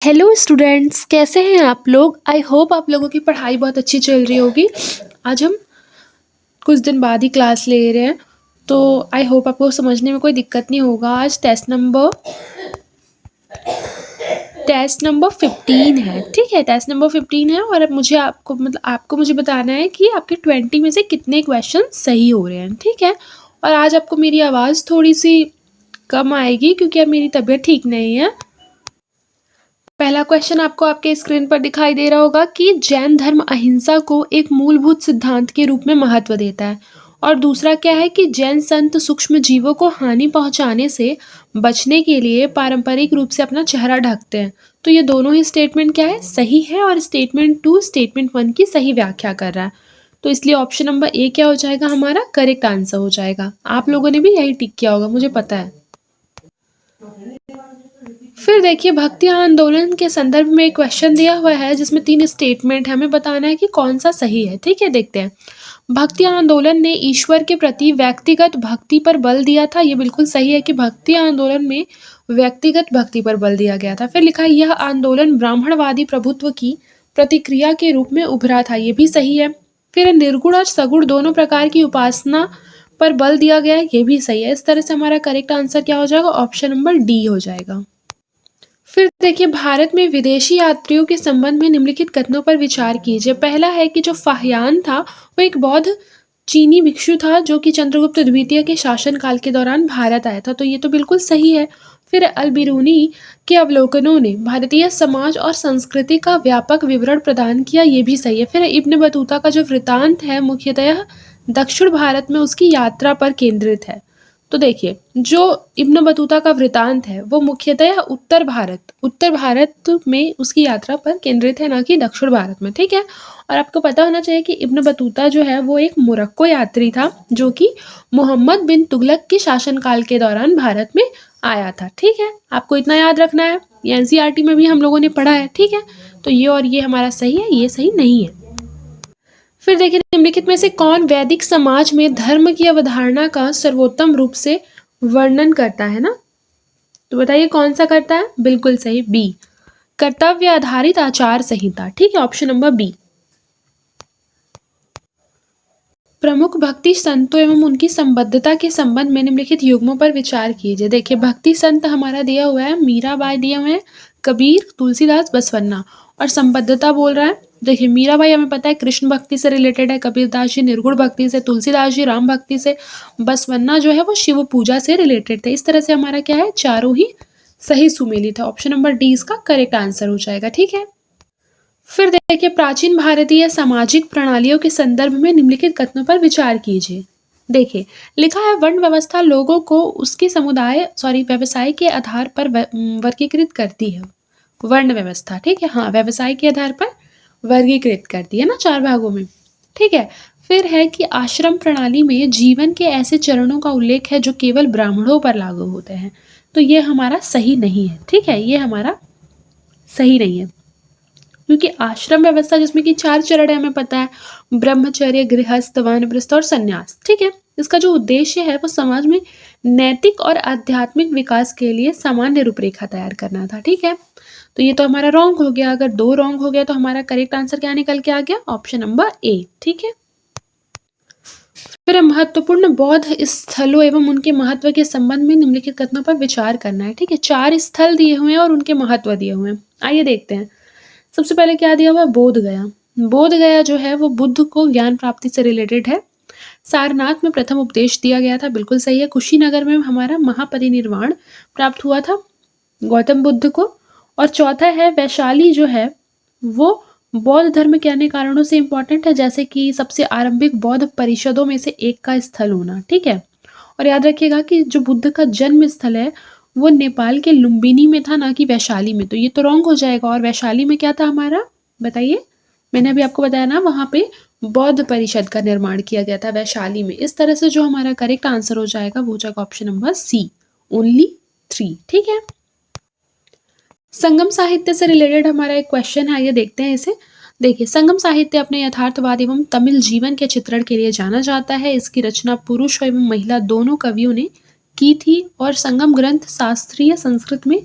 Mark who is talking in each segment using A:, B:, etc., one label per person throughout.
A: Hello students, कैसे हैं आप लोग। आई होप आप लोगों की पढ़ाई बहुत अच्छी चल रही होगी। आज हम कुछ दिन बाद ही क्लास ले रहे हैं, तो आई होप आपको समझने में कोई दिक्कत नहीं होगा। आज टेस्ट नंबर 15 है। ठीक है, टेस्ट नंबर 15 है और अब मुझे आपको मुझे बताना है कि आपके 20 में से कितने क्वेश्चन सही हो रहे हैं। ठीक है, और आज आपको मेरी आवाज़ थोड़ी सी कम आएगी क्योंकि अब मेरी तबीयत ठीक नहीं है। पहला क्वेश्चन आपको आपके स्क्रीन पर दिखाई दे रहा होगा कि जैन धर्म अहिंसा को एक मूलभूत सिद्धांत के रूप में महत्व देता है। और दूसरा क्या है कि जैन संत सूक्ष्म जीवों को हानि पहुंचाने से बचने के लिए पारंपरिक रूप से अपना चेहरा ढकते हैं। तो ये दोनों ही स्टेटमेंट क्या है, सही है, और स्टेटमेंट 2 स्टेटमेंट 1 की सही व्याख्या कर रहा है। तो इसलिए ऑप्शन नंबर ए क्या हो जाएगा, हमारा करेक्ट आंसर हो जाएगा। आप लोगों ने भी यही टिक किया होगा, मुझे पता है। फिर देखिए, भक्ति आंदोलन के संदर्भ में एक क्वेश्चन दिया हुआ है जिसमें 3 स्टेटमेंट है, हमें बताना है कि कौन सा सही है। ठीक है, देखते हैं। भक्ति आंदोलन ने ईश्वर के प्रति व्यक्तिगत भक्ति पर बल दिया था। ये बिल्कुल सही है कि भक्ति आंदोलन में व्यक्तिगत भक्ति पर बल दिया गया था। फिर लिखा है यह आंदोलन ब्राह्मणवादी प्रभुत्व की प्रतिक्रिया के रूप में उभरा था। ये भी सही है। फिर निर्गुण और सगुण दोनों प्रकार की उपासना पर बल दिया गया है। ये भी सही है। इस तरह से हमारा करेक्ट आंसर क्या हो जाएगा, ऑप्शन नंबर डी हो जाएगा। फिर देखिए, भारत में विदेशी यात्रियों के संबंध में निम्नलिखित कथनों पर विचार कीजिए। पहला है कि जो फाहियान था वो एक बौद्ध चीनी भिक्षु था जो कि चंद्रगुप्त द्वितीय के शासनकाल के दौरान भारत आया था। तो ये तो बिल्कुल सही है। फिर अलबिरूनी के अवलोकनों ने भारतीय समाज और संस्कृति का व्यापक विवरण प्रदान किया। ये भी सही है। फिर इब्न बतूता का जो वृत्तांत है मुख्यतः दक्षिण भारत में उसकी यात्रा पर केंद्रित है। तो देखिए, जो इब्न बतूता का वृतांत है वो मुख्यतः उत्तर भारत में उसकी यात्रा पर केंद्रित है, ना कि दक्षिण भारत में। ठीक है, और आपको पता होना चाहिए कि इब्न बतूता जो है वो एक मोरक्को यात्री था जो कि मोहम्मद बिन तुगलक के शासनकाल के दौरान भारत में आया था। ठीक है, आपको इतना याद रखना है, ये एनसीईआरटी में भी हम लोगों ने पढ़ा है। ठीक है, तो ये और ये हमारा सही है, ये सही नहीं है। फिर देखिए, निम्नलिखित में से कौन वैदिक समाज में धर्म की अवधारणा का सर्वोत्तम रूप से वर्णन करता है ना। तो बताइए कौन सा करता है। बिल्कुल सही, बी, कर्तव्य आधारित आचार संहिता। ठीक है, ऑप्शन नंबर बी। प्रमुख भक्ति संतों एवं उनकी संबद्धता के संबंध में निम्नलिखित युग्मों पर विचार कीजिए। देखिए, भक्ति संत हमारा दिया हुआ है, मीराबाई दिए हुए हैं, कबीर, तुलसीदास, बसवन्ना। और संबद्धता बोल रहा है, देखिए मीराबाई हमें पता है कृष्ण भक्ति से रिलेटेड है, कबीरदास जी निर्गुण भक्ति से, तुलसीदास जी राम भक्ति से, बसवन्ना जो है वो शिव पूजा से रिलेटेड थे। इस तरह से हमारा क्या है, चारों ही सही सुमेलित है। ऑप्शन नंबर डी इसका करेक्ट आंसर हो जाएगा। ठीक है, फिर देखिए, प्राचीन भारतीय सामाजिक प्रणालियों के संदर्भ में निम्नलिखित कथनों पर विचार कीजिए। देखिए, लिखा है वर्ण व्यवस्था लोगों को उसके व्यवसाय के आधार पर वर्गीकृत करती है। वर्ण व्यवस्था, ठीक है, हाँ, व्यवसाय के आधार पर वर्गीकृत करती है ना, 4 भागों में। ठीक है, फिर है कि आश्रम प्रणाली में जीवन के ऐसे चरणों का उल्लेख है जो केवल ब्राह्मणों पर लागू होते हैं। तो ये हमारा सही नहीं है। ठीक है, ये हमारा सही नहीं है, क्योंकि आश्रम व्यवस्था जिसमें कि 4 चरण है, हमें पता है, ब्रह्मचर्य, गृहस्थ, वानप्रस्थ और संन्यास। ठीक है, इसका जो उद्देश्य है वो समाज में नैतिक और आध्यात्मिक विकास के लिए सामान्य रूपरेखा तैयार करना था। ठीक है, तो ये तो हमारा रॉन्ग हो गया। अगर 2 रॉन्ग हो गया तो हमारा करेक्ट आंसर क्या निकल के आ गया, ऑप्शन नंबर ए। ठीक है, फिर महत्वपूर्ण बौद्ध स्थलों एवं उनके महत्व के संबंध में निम्नलिखित कथनों पर विचार करना है। ठीक है, 4 स्थल दिए हुए हैं और उनके महत्व दिए हुए हैं। आइए देखते हैं। सबसे पहले क्या दिया हुआ है, बोध गया। बोध गया जो है वो बुद्ध को ज्ञान प्राप्ति से रिलेटेड है। सारनाथ में प्रथम उपदेश दिया गया था, बिल्कुल सही है। कुशीनगर में हमारा महापरिनिर्वाण प्राप्त हुआ था गौतम बुद्ध को। और चौथा है वैशाली जो है वो बौद्ध धर्म के अन्य कारणों से इंपॉर्टेंट है, जैसे कि सबसे आरंभिक बौद्ध परिषदों में से एक का स्थल होना। ठीक है, और याद रखिएगा कि जो बुद्ध का जन्म स्थल है वो नेपाल के लुम्बिनी में था, ना कि वैशाली में। तो ये तो रॉन्ग हो जाएगा। और वैशाली में क्या था हमारा, बताइए। मैंने अभी आपको बताया ना, वहाँ पे बौद्ध परिषद का निर्माण किया गया था, वैशाली में। इस तरह से जो हमारा करेक्ट आंसर हो जाएगा वो हो जाएगा ऑप्शन नंबर सी, ओनली 3। ठीक है, संगम साहित्य से रिलेटेड हमारा एक क्वेश्चन है, ये देखते हैं इसे। देखिए, संगम साहित्य अपने यथार्थवाद एवं तमिल जीवन के चित्रण के लिए जाना जाता है। इसकी रचना पुरुष एवं महिला दोनों कवियों ने की थी और संगम ग्रंथ शास्त्रीय संस्कृत में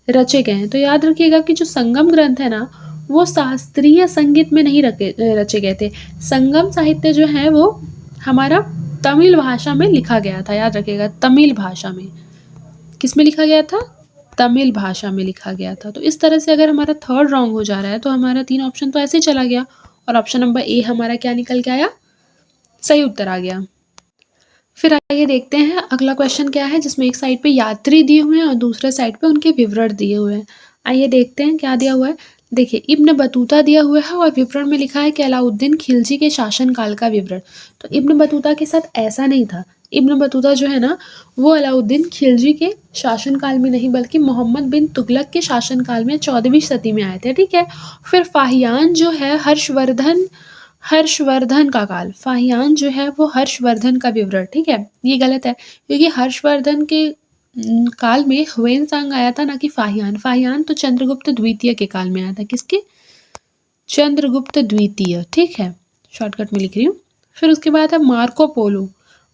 A: रचे गए हैं। तो याद रखिएगा कि जो संगम ग्रंथ है ना, वो शास्त्रीय संगीत में नहीं रचे गए थे। संगम साहित्य जो है वो हमारा तमिल भाषा में लिखा गया था, याद रखिएगा, तमिल भाषा में। किस में लिखा गया था? तमिल भाषा में लिखा गया था। तो इस तरह से अगर हमारा थर्ड रॉन्ग हो जा रहा है तो हमारा 3 ऑप्शन तो ऐसे ही चला गया और ऑप्शन नंबर ए हमारा क्या निकल के आया? सही उत्तर आ गया। फिर आइए देखते हैं अगला क्वेश्चन क्या है, जिसमें एक साइड पे यात्री दिए हुए हैं और दूसरे साइड पे उनके विवरण दिए हुए हैं। आइए देखते हैं क्या दिया हुआ है। देखिए, इब्न बतूता दिया हुआ है और विवरण में लिखा है कि अलाउद्दीन खिलजी के शासनकाल का विवरण। तो इब्न बतूता के साथ ऐसा नहीं था। इब्न बतूता जो है ना, वो अलाउद्दीन खिलजी के शासनकाल में नहीं बल्कि मोहम्मद बिन तुगलक के शासनकाल में 14वीं सदी में आए थे, ठीक है। फिर फाहियान जो है हर्षवर्धन का काल, फाहियान जो है वो हर्षवर्धन का विवरण, ठीक है। ये गलत है क्योंकि हर्षवर्धन के काल में ह्वेनसांग आया था, ना कि फाहियान। फाहियान तो चंद्रगुप्त द्वितीय के काल में आया था। किसके? चंद्रगुप्त द्वितीय, ठीक है, शॉर्टकट में लिख रही हूँ। फिर उसके बाद है Marco Polo.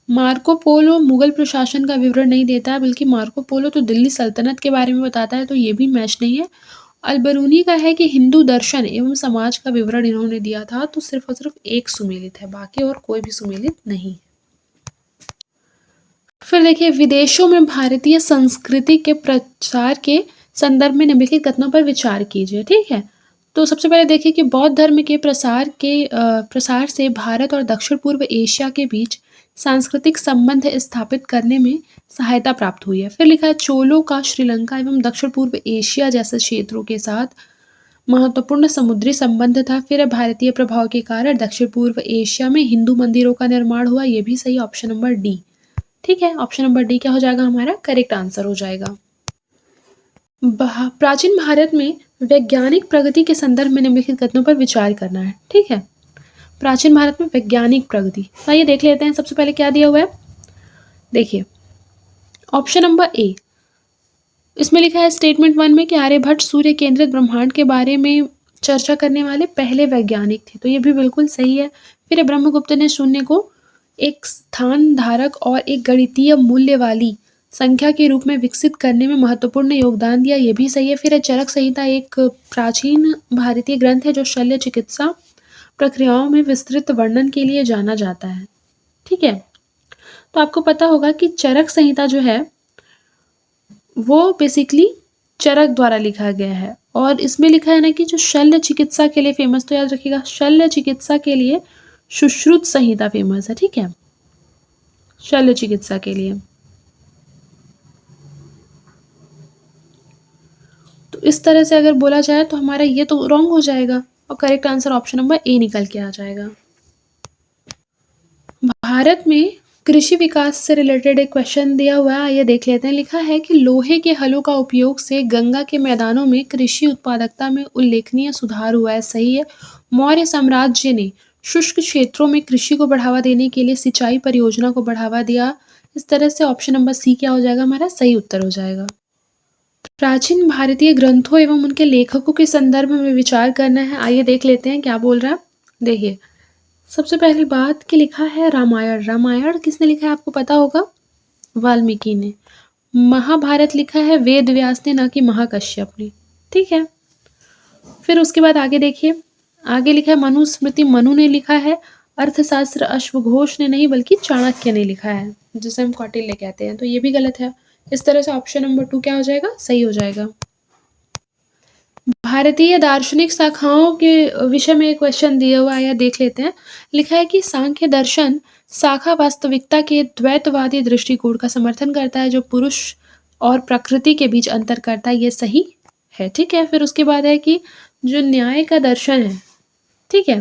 A: Marco Polo Mughal प्रशासन का विवरण नहीं देता है, बल्कि मार्को पोलो तो दिल्ली सल्तनत के बारे में बताता है, तो ये भी मैच नहीं है। अलबरूनी का है कि हिंदू दर्शन एवं समाज का विवरण इन्होंने दिया था, तो सिर्फ और सिर्फ एक सुमेलित है, बाकी और कोई भी सुमेलित नहीं। फिर देखिए, विदेशों में भारतीय संस्कृति के प्रचार के संदर्भ में निम्नलिखित कथनों पर विचार कीजिए, ठीक है। तो सबसे पहले देखिए कि बौद्ध धर्म के प्रसार से भारत और दक्षिण पूर्व एशिया के बीच सांस्कृतिक संबंध स्थापित करने में सहायता प्राप्त हुई है। फिर लिखा है चोलों का श्रीलंका एवं दक्षिण पूर्व एशिया जैसे क्षेत्रों के साथ महत्वपूर्ण समुद्री संबंध था। फिर भारतीय प्रभाव के कारण दक्षिण पूर्व एशिया में हिंदू मंदिरों का निर्माण हुआ। ये भी सही, ऑप्शन नंबर डी, ठीक है। ऑप्शन नंबर डी क्या हो जाएगा? हमारा करेक्ट आंसर हो जाएगा। प्राचीन भारत में वैज्ञानिक प्रगति के संदर्भ में निम्नलिखित कथनों पर विचार करना है, ठीक है। प्राचीन भारत में वैज्ञानिक प्रगति, तो आइए देख लेते हैं। सबसे पहले क्या दिया हुआ है, देखिए ऑप्शन नंबर ए, इसमें लिखा है स्टेटमेंट 1 में कि आर्यभट्ट सूर्य केंद्रित ब्रह्मांड के बारे में चर्चा करने वाले पहले वैज्ञानिक थे, तो ये भी बिल्कुल सही है। फिर ब्रह्मगुप्त ने शून्य को एक स्थान धारक और एक गणितीय मूल्य वाली संख्या के रूप में विकसित करने में महत्वपूर्ण योगदान दिया, ये भी सही है। फिर चरक संहिता एक प्राचीन भारतीय ग्रंथ है जो शल्य चिकित्सा प्रक्रियाओं में विस्तृत वर्णन के लिए जाना जाता है, ठीक है। तो आपको पता होगा कि चरक संहिता जो है वो बेसिकली चरक द्वारा लिखा गया है, और इसमें लिखा है ना कि जो शल्य चिकित्सा के लिए फेमस, तो याद रखिएगा शल्य चिकित्सा के लिए सुश्रुत संहिता फेमस है, ठीक है, शल्य चिकित्सा के लिए। तो इस तरह से अगर बोला जाए तो हमारा ये तो रॉन्ग हो जाएगा और correct answer option number A निकल के आ जाएगा। भारत में कृषि विकास से रिलेटेड एक क्वेश्चन दिया हुआ है, ये देख लेते हैं। लिखा है कि लोहे के हलों का उपयोग से गंगा के मैदानों में कृषि उत्पादकता में उल्लेखनीय सुधार हुआ है, सही है। मौर्य साम्राज्य ने शुष्क क्षेत्रों में कृषि को बढ़ावा देने के लिए सिंचाई परियोजना को बढ़ावा दिया। इस तरह से ऑप्शन नंबर सी क्या हो जाएगा? हमारा सही उत्तर हो जाएगा। प्राचीन भारतीय ग्रंथों एवं उनके लेखकों के संदर्भ में विचार करना है, आइए देख लेते हैं क्या बोल रहा है। देखिए, सबसे पहली बात कि लिखा है रामायण। रामायण किसने लिखा है आपको पता होगा? वाल्मीकि ने। महाभारत लिखा है वेद व्यास ने, ना कि महाकश्यप ने, ठीक है। फिर उसके बाद आगे देखिए, आगे लिखा है मनुस्मृति मनु ने लिखा है। अर्थशास्त्र अश्वघोष ने नहीं बल्कि चाणक्य ने लिखा है, जिसे हम कौटिल्य कहते हैं, तो ये भी गलत है। इस तरह से ऑप्शन नंबर 2 क्या हो जाएगा? सही हो जाएगा। भारतीय दार्शनिक शाखाओं के विषय में एक क्वेश्चन दिया हुआ है, या देख लेते हैं। लिखा है कि सांख्य दर्शन शाखा वास्तविकता के द्वैतवादी दृष्टिकोण का समर्थन करता है, जो पुरुष और प्रकृति के बीच अंतर करता है, ये सही है, ठीक है। फिर उसके बाद है कि जो न्याय का दर्शन है, ठीक है,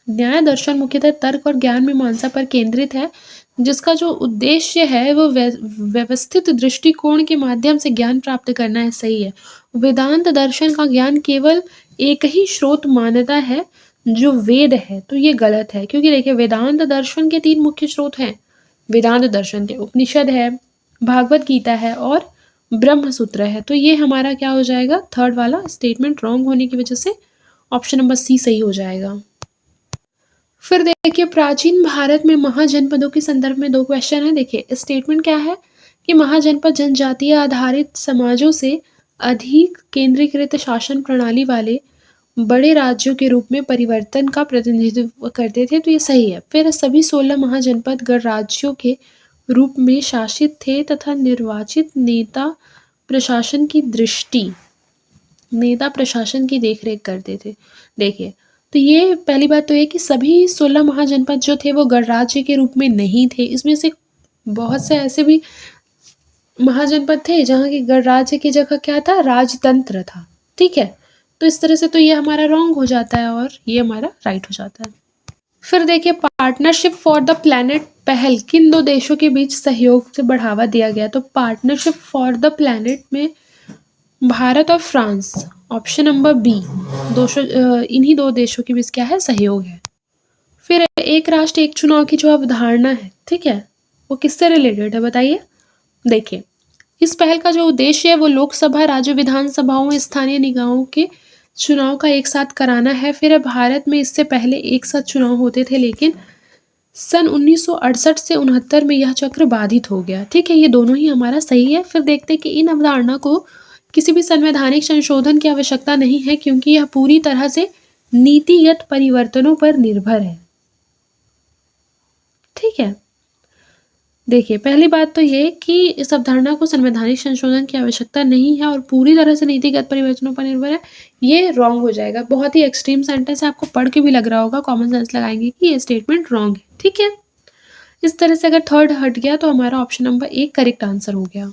A: न्याय दर्शन मुख्यतः तर्क और ज्ञान मीमांसा पर केंद्रित है, जिसका जो उद्देश्य है वो व्यवस्थित दृष्टिकोण के माध्यम से ज्ञान प्राप्त करना है, सही है। वेदांत दर्शन का ज्ञान केवल एक ही स्रोत मानता है जो वेद है, तो ये गलत है, क्योंकि देखिए वेदांत दर्शन के 3 मुख्य स्रोत हैं वेदांत दर्शन के, उपनिषद है, भागवत गीता है और ब्रह्म सूत्र है। तो ये हमारा क्या हो जाएगा? थर्ड वाला स्टेटमेंट रॉन्ग होने की वजह से ऑप्शन नंबर सी सही हो जाएगा। फिर देखिए, प्राचीन भारत में महाजनपदों के संदर्भ में 2 क्वेश्चन है। देखिए स्टेटमेंट क्या है कि महाजनपद जनजातीय आधारित समाजों से अधिक केंद्रीकृत शासन प्रणाली वाले बड़े राज्यों के रूप में परिवर्तन का प्रतिनिधित्व करते थे, तो ये सही है। फिर सभी 16 महाजनपद गणराज्यों के रूप में शासित थे तथा निर्वाचित नेता प्रशासन की देखरेख करते थे। देखिए, तो ये पहली बात तो ये कि सभी 16 महाजनपद जो थे वो गणराज्य के रूप में नहीं थे। इसमें से बहुत से ऐसे भी महाजनपद थे जहाँ की गणराज्य की जगह क्या था, राजतंत्र था। ठीक है, तो इस तरह से तो ये हमारा रॉन्ग हो जाता है और ये हमारा राइट हो जाता है। फिर देखिए, पार्टनरशिप फॉर द प्लैनेट पहल किन दो देशों के बीच सहयोग से बढ़ावा दिया गया? तो पार्टनरशिप फॉर द प्लैनेट में भारत और फ्रांस, ऑप्शन नंबर बी, इन्हीं दो देशों के बीच क्या है, सहयोग है। फिर एक राष्ट्र एक चुनाव की जो अवधारणा है, ठीक है, वो किससे रिलेटेड है बताइए। देखिए, इस पहल का जो उद्देश्य है वो लोकसभा, राज्य विधानसभाओं, स्थानीय निकायों के चुनाव का एक साथ कराना है। फिर भारत में इससे पहले एक साथ चुनाव होते थे, लेकिन सन 1968 से 69 में यह चक्र बाधित हो गया। ठीक है, ये दोनों ही हमारा सही है। फिर देखते हैं कि इन अवधारणा को किसी भी संवैधानिक संशोधन की आवश्यकता नहीं है, क्योंकि यह पूरी तरह से नीतिगत परिवर्तनों पर निर्भर है। ठीक है, देखिए, पहली बात तो ये कि इस अवधारणा को संवैधानिक संशोधन की आवश्यकता नहीं है और पूरी तरह से नीतिगत परिवर्तनों पर निर्भर है, ये रॉन्ग हो जाएगा। बहुत ही एक्सट्रीम सेंटेंस है, आपको पढ़ के भी लग रहा होगा, कॉमन सेंस लगाएंगे कि ये स्टेटमेंट रॉन्ग है। ठीक है, इस तरह से अगर थर्ड हट गया तो हमारा ऑप्शन नंबर 1 करेक्ट आंसर हो गया।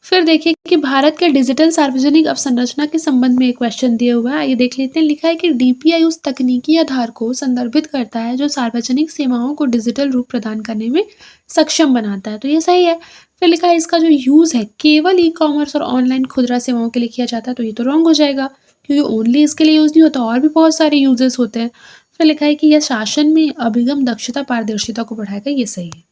A: फिर देखिए कि भारत के डिजिटल सार्वजनिक अवसंरचना के संबंध में एक क्वेश्चन दिया हुआ है, आइए देख लेते हैं। लिखा है कि डीपीआई उस तकनीकी आधार को संदर्भित करता है जो सार्वजनिक सेवाओं को डिजिटल रूप प्रदान करने में सक्षम बनाता है, तो ये सही है। फिर लिखा है इसका जो यूज़ है केवल ई कॉमर्स और ऑनलाइन खुदरा सेवाओं के लिए किया जाता है, तो ये तो रॉन्ग हो जाएगा, क्योंकि ओनली इसके लिए यूज़ नहीं होता, और भी बहुत सारे यूजेस होते हैं। फिर लिखा है कि यह शासन में अभिगम दक्षता पारदर्शिता को बढ़ाएगा, ये सही है।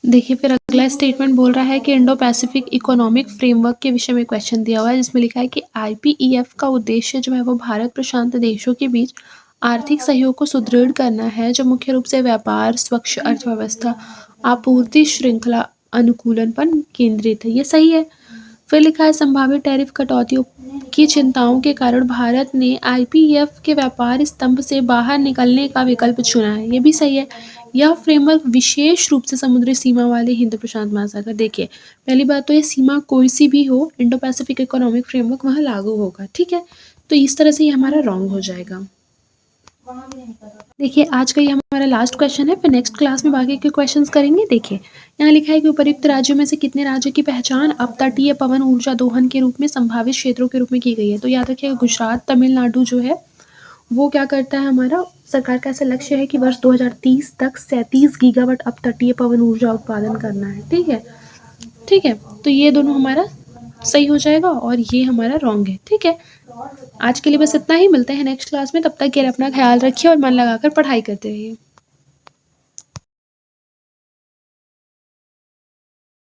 A: देखिए, फिर अगला स्टेटमेंट बोल रहा है कि इंडो पैसिफिक इकोनॉमिक फ्रेमवर्क के विषय में क्वेश्चन दिया हुआ है, जिसमें लिखा है कि आईपीईएफ का उद्देश्य जो है वो भारत प्रशांत देशों के बीच आर्थिक सहयोग को सुदृढ़ करना है, जो मुख्य रूप से व्यापार, स्वच्छ अर्थव्यवस्था, आपूर्ति श्रृंखला अनुकूलन पर केंद्रित है, ये सही है। फिर लिखा है संभावित टैरिफ कटौतियों की चिंताओं के कारण भारत ने आईपीईएफ के व्यापार स्तंभ से बाहर निकलने का विकल्प चुना है, ये भी सही है। यह फ्रेमवर्क विशेष रूप से समुद्री सीमा वाले हिंद प्रशांत महासागर, देखिए, पहली बात तो ये सीमा कोई सी भी हो, इंडो पैसिफिक इकोनॉमिक फ्रेमवर्क वहाँ लागू होगा। ठीक है, तो इस तरह से ये हमारा रॉन्ग हो जाएगा। देखिए, आज का ये हमारा लास्ट क्वेश्चन है, फिर नेक्स्ट क्लास में बाकी के क्वेश्चंस करेंगे। देखिए, यहाँ लिखा है कि उपर्युक्त राज्यों में से कितने राज्यों की पहचान अपतटीय पवन ऊर्जा दोहन के रूप में संभावित क्षेत्रों के रूप में की गई है? तो याद रखिएगा, गुजरात, तमिलनाडु जो है वो क्या करता है, हमारा सरकार का ऐसा लक्ष्य है कि वर्ष 2030 तक 37 गीगावाट अपतटीय पवन ऊर्जा उत्पादन करना है। ठीक है, ठीक है, तो ये दोनों हमारा सही हो जाएगा और ये हमारा रॉन्ग है। ठीक है, आज के लिए बस इतना ही, मिलते हैं नेक्स्ट क्लास में, तब तक के लिए अपना ख्याल रखिए और मन लगाकर पढ़ाई करते रहिए।